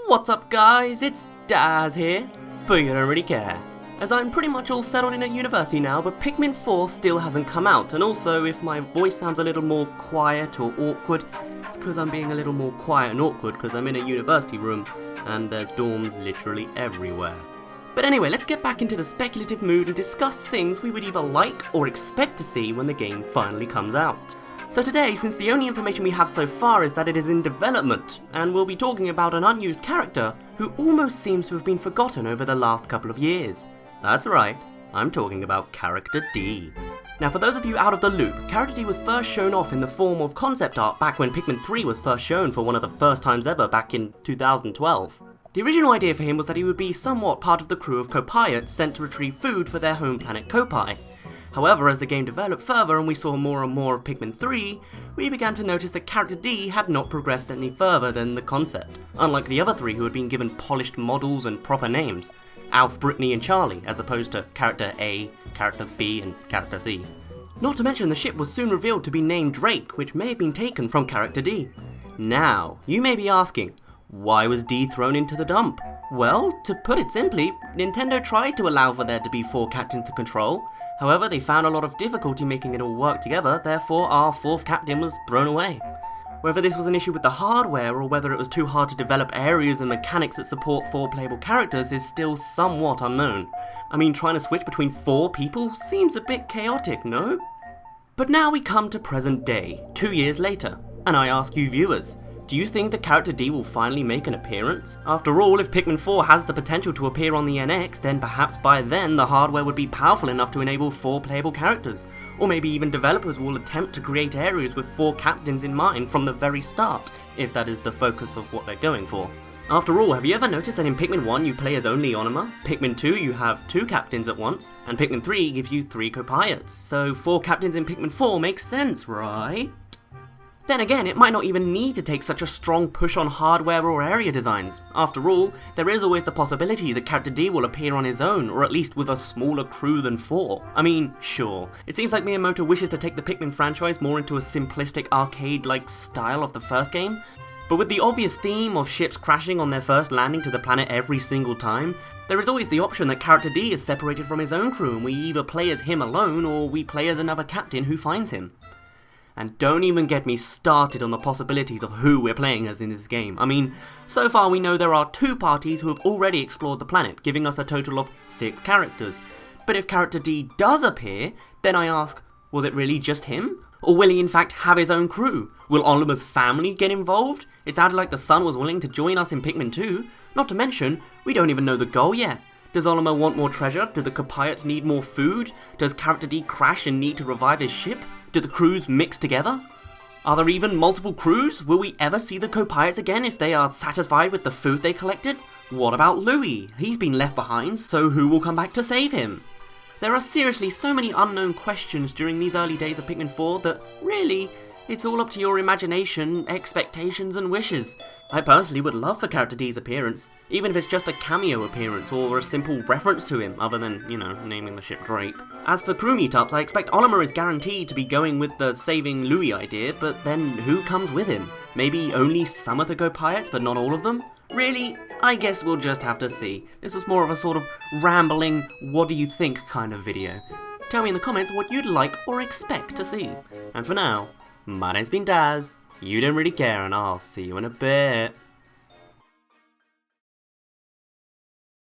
What's up guys, it's Daz here, but you don't really care, as I'm pretty much all settled in at university now, but Pikmin 4 still hasn't come out, and also if my voice sounds a little more quiet or awkward, it's because I'm being a little more quiet and awkward because I'm in a university room, and there's dorms literally everywhere. But anyway, let's get back into the speculative mood and discuss things we would either like or expect to see when the game finally comes out. So today, since the only information we have so far is that it is in development, and we'll be talking about an unused character who almost seems to have been forgotten over the last couple of years. That's right, I'm talking about Character D. Now for those of you out of the loop, Character D was first shown off in the form of concept art back when Pikmin 3 was first shown for one of the first times ever back in 2012. The original idea for him was that he would be somewhat part of the crew of Copilots sent to retrieve food for their home planet Copi. However, as the game developed further and we saw more and more of Pikmin 3, we began to notice that Character D had not progressed any further than the concept, unlike the other three who had been given polished models and proper names, Alf, Brittany and Charlie, as opposed to Character A, Character B and Character C. Not to mention the ship was soon revealed to be named Drake, which may have been taken from Character D. Now, you may be asking, why was D thrown into the dump? Well, to put it simply, Nintendo tried to allow for there to be 4 captains to control. However, they found a lot of difficulty making it all work together, therefore our 4th captain was thrown away. Whether this was an issue with the hardware or whether it was too hard to develop areas and mechanics that support 4 playable characters is still somewhat unknown. I mean, trying to switch between 4 people seems a bit chaotic, no? But now we come to present day, 2 years later, and I ask you viewers, do you think the Character D will finally make an appearance? After all, if Pikmin 4 has the potential to appear on the NX, then perhaps by then the hardware would be powerful enough to enable 4 playable characters. Or maybe even developers will attempt to create areas with 4 captains in mind from the very start, if that is the focus of what they're going for. After all, have you ever noticed that in Pikmin 1 you play as only Onima, Pikmin 2 you have 2 captains at once, and Pikmin 3 gives you 3 Copilots, so 4 captains in Pikmin 4 makes sense, right? Then again, it might not even need to take such a strong push on hardware or area designs. After all, there is always the possibility that Character D will appear on his own, or at least with a smaller crew than 4. I mean, sure, it seems like Miyamoto wishes to take the Pikmin franchise more into a simplistic arcade-like style of the first game, but with the obvious theme of ships crashing on their first landing to the planet every single time, there is always the option that Character D is separated from his own crew and we either play as him alone or we play as another captain who finds him. And don't even get me started on the possibilities of who we're playing as in this game. I mean, so far we know there are 2 parties who have already explored the planet, giving us a total of 6 characters. But if Character D does appear, then I ask, was it really just him? Or will he in fact have his own crew? Will Olima's family get involved? It sounded like the son was willing to join us in Pikmin 2. Not to mention, we don't even know the goal yet. Does Olima want more treasure? Do the Copilots need more food? Does Character D crash and need to revive his ship? Do the crews mix together? Are there even multiple crews? Will we ever see the Copilots again if they are satisfied with the food they collected? What about Louis? He's been left behind, so who will come back to save him? There are seriously so many unknown questions during these early days of Pikmin 4 that, really, it's all up to your imagination, expectations and wishes. I personally would love for Character D's appearance, even if it's just a cameo appearance or a simple reference to him, other than, you know, naming the ship Drake. As for crew meetups, I expect Olimar is guaranteed to be going with the saving Louis idea, but then who comes with him? Maybe only some of the Copilots, but not all of them? Really? I guess we'll just have to see. This was more of a sort of rambling, what do you think kind of video. Tell me in the comments what you'd like or expect to see. And for now, my name's been Daz, you don't really care, and I'll see you in a bit.